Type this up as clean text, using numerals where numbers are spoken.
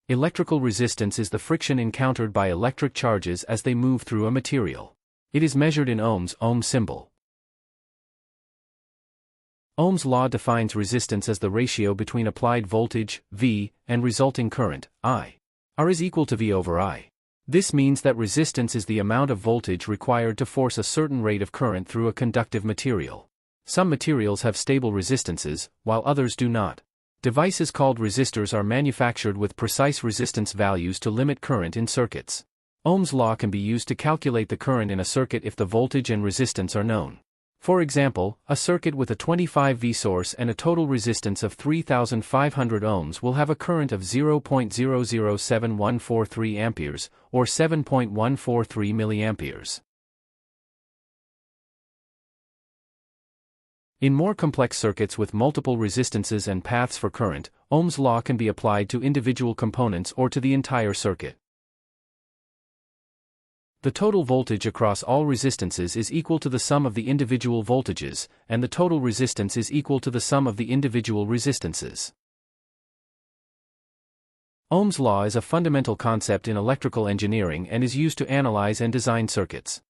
Electrical resistance is the friction encountered by electric charges as they move through a material. It is measured in ohms, ohm symbol. Ohm's law defines resistance as the ratio between applied voltage, V, and resulting current, I. R is equal to V over I. This means that resistance is the amount of voltage required to force a certain rate of current through a conductive material. Some materials have stable resistances, while others do not. Devices called resistors are manufactured with precise resistance values to limit current in circuits. Ohm's law can be used to calculate the current in a circuit if the voltage and resistance are known. For example, a circuit with a 25V source and a total resistance of 3,500 ohms will have a current of 0.007143 amperes, or 7.143 milliamperes. In more complex circuits with multiple resistances and paths for current, Ohm's law can be applied to individual components or to the entire circuit. The total voltage across all resistances is equal to the sum of the individual voltages, and the total resistance is equal to the sum of the individual resistances. Ohm's law is a fundamental concept in electrical engineering and is used to analyze and design circuits.